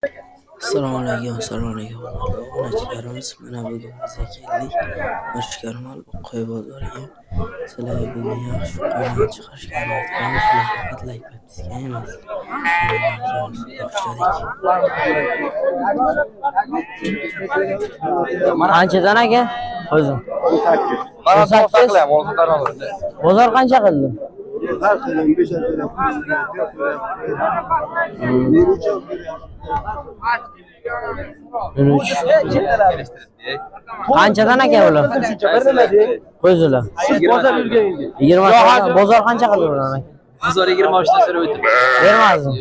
Assalomu alaykum, obunachilarimiz. Mana bugun bizga keldik. Mirishkarmol qo'y bozoriga. Sizlar bugun yaxshi qo'ylarni chiqarishga harakat qilamiz. Sizlar faqat layk bizga emas. Qanchadan aka? O'zim. 18. Bozor qancha qildi? Qanchadan aka ular? Qo'yzilar. Bozor yurganingiz. 20. Bozor qancha qildi ular aka? Bozor 20 dan so'rab o'tib. Bermadim.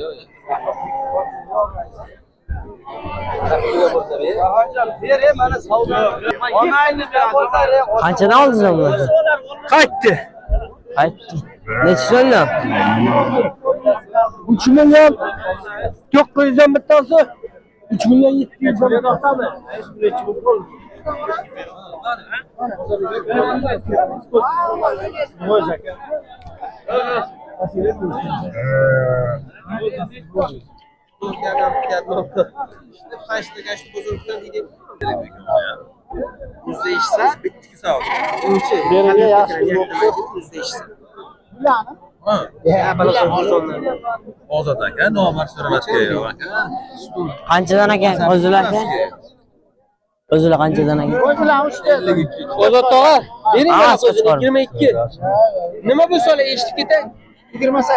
Qanchadan oldingizlar bularni? Qaytdi. Qaytdi. Necha so'mdan? 3 million 900 dan bittasi 3 million 700 dan. Ozodaka, nomar so'ramashga. Qanchadan aka? O'zilar aka? O'zilar qanchadan aka? Ozod tog'a, bering Ha, mana 22. Nima bo'lsa eshitib ketay. 28.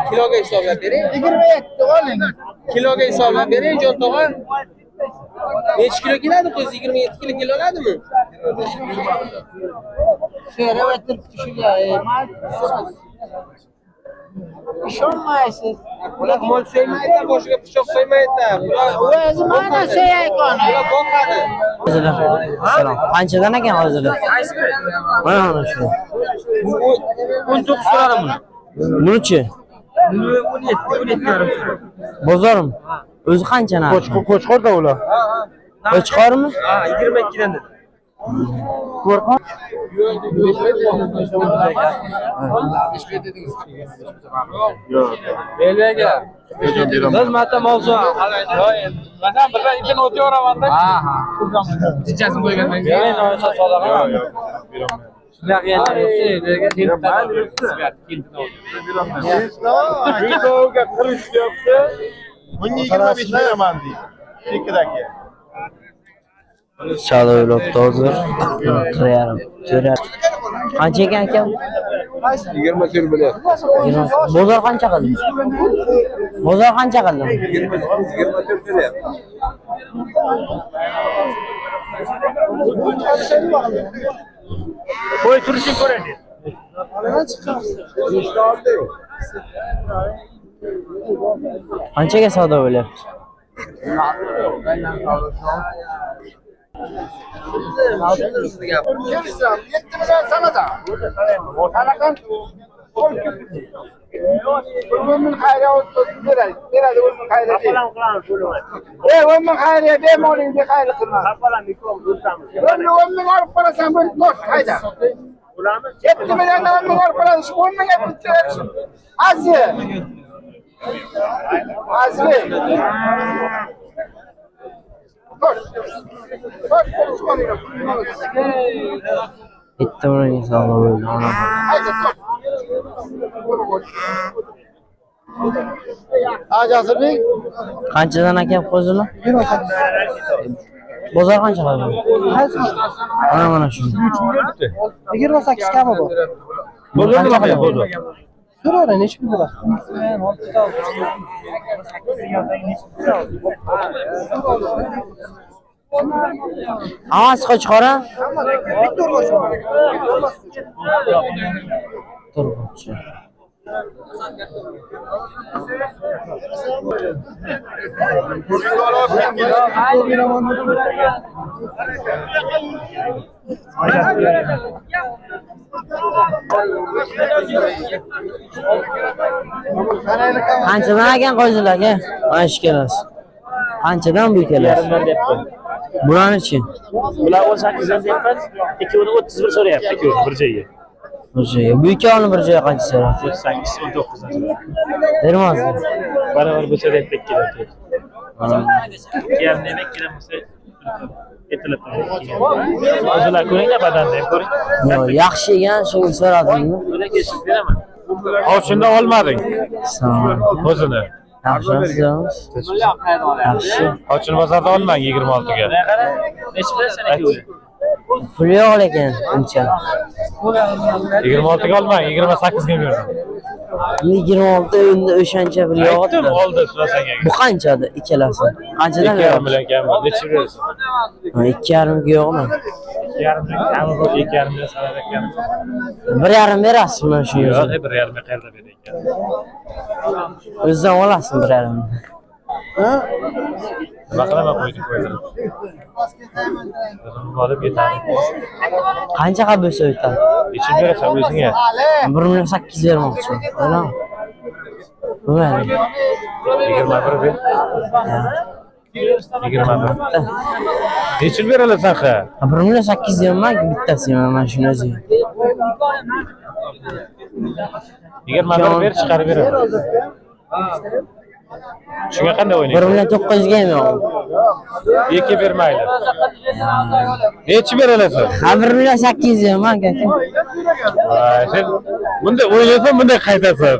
Kiloga hisoblab bering. 27 oling. Kiloga hisoblab bering, jon tog'a. Necha kilo keladi qo'y? 27 kilo keladimi? Şöyle ötüp düşüyor. İşolmayısız. Ular mol so'ymaydi, boshiga pichoq qo'ymaydi. O'zi mana so'yay qoni. Ular boqadi. O'zilar. Salom. Qanchadan aka hozir? Mana shu. 19 so'radim buni. Buni-chi? 17 yarim. Bozormi? O'zi qancha narxi? Qo'chqorda ular. Qo'chqormi? Ha, 22 dan dedi. Belga. Biz mata mavzu. Qachon birdan itin o'tayveramanda. Ha. Chichasini qo'ygandan keyin noysa sadaqa. Shunday videoga qilish deyapti. 25 beraman deydi. Chekidagi. Savdo hozir 4.5. Qancha ekan aka? 24 bo'lyapti. Bozor qancha qildi? Bozor qancha qildi? 24 bo'lyapti. Qo'y turishni ko'radi. Qanchaga savdo bo'lyapti? Bitta o'rin savdo bo'ldi. Ajasibek Qanchadan aka qo'zilar? 28. Bozor qancha qildi? Mana shu. 28 kabi bu. Bozor qancha qildi bozor? So'rara necha pul bo'ladi? Hammasi qo'chqora? Turg'unchi. Qanchadan ekan qo'zilarga? Mana shu kelasi. Qanchadan bu kelasi? Bularni-chi? Ular 18 dan deyapman, ikkovini 31 so'rayapti, ikkovi bir joyga. O'sha bu ikkovini bir joyga qancha so'rayapsiz? 8, 19. Bermaysizmi? Baravar bo'lsa deb keladi. Yarim demak bo'lsa etilib turadi. O'zinglar ko'ringlar badanni ham ko'ring. Yo'q, yaxshi ekan, shunga so'radimmi? Buni kesib beraman. Qo'shunda olmading. Salom. O'zini. Yaxshimisiz? Yaxshi. Qo'shin bozorda olmang 26 ga. Nech pulsan aka? Pul yo'q lekin uncha. 26 ga olmang, 28 ga berdim. 26 endi o'shancha pul yo'q. Aytdim, oldi surasan Bu qanchadi ikkalasi? Qanchadan 2,5 million kam. Necha berasiz? 2,5 yo'qmi? 2,5 million, ham 2,5 million sanar ekan. 1,5 berasizmi mana shu Yo'q, yerga? 1,5 qayerda beray ekan. O'zidan olasizmi 1,5? Nima qilaman qo'ydim. Olib ketadi. Qanchaga bo'lsa o'tadi? Nechib berasan o'zingga? 1,8 bermoqchiman. Mana. Bo'ladi. 21 ber. 21. Nechib beralasan ha? 1,8 deyapman-ku bittasi mana shuni o'zi. 21 ber chiqarib beraman. Shunga qanday o'ynaysan? 1,9 ga ham yo'q. 2 bermaydi. Nechib beralasan? 1,8 deyapman aka. Sen bunda o'ynasan, bunda qaytasan.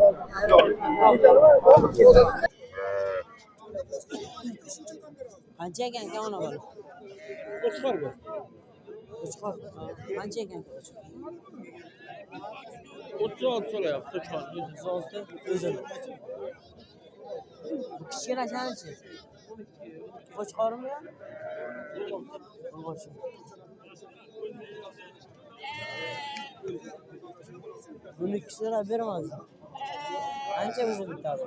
Qancha ekan ona bola? Qo'chqor bu. Qo'chqor. Qancha ekan qo'chqor? 36 so'rayapti qo'chqor. 36 o'zini. Bu kichkinachanichi? Qo'chqormi yo? Buni 2 so'rab bermadi. Qancha bo'lsa bitadi?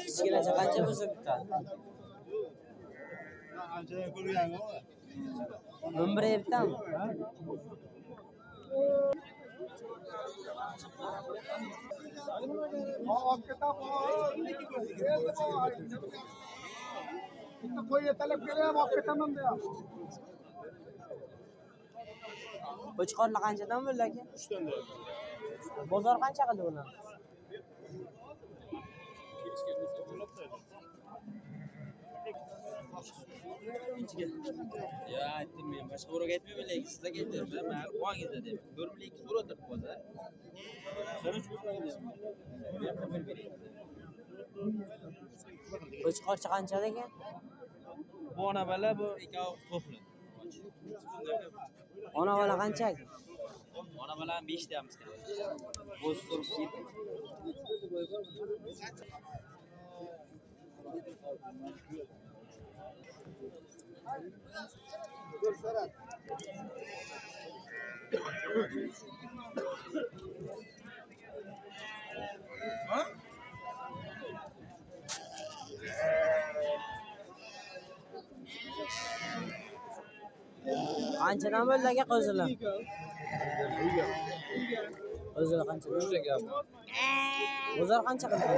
Kichkinacha qancha bo'lsa bitadi? Number aytdimmi? Qo'chqorlar qanchadan bo'ldi aka? 3 dan. Bozor qancha qildi buni? Ya aytdim men boshqa birovga aytmayman, lekin sizlarga aytyapman. Men qo'yingizda deb. 1,2 so'rab turib qo'ysa. Qo'chqorcha qanchada ekan? Bu ona bola bu ikkovi qo'fli. Ona bola qancha? Ona bola 5 deyapmiz. Bu so'rib Qanchadan bo'ldi aka qo'zilar? Qo'zilar qanchadan? Bozor qancha qildi?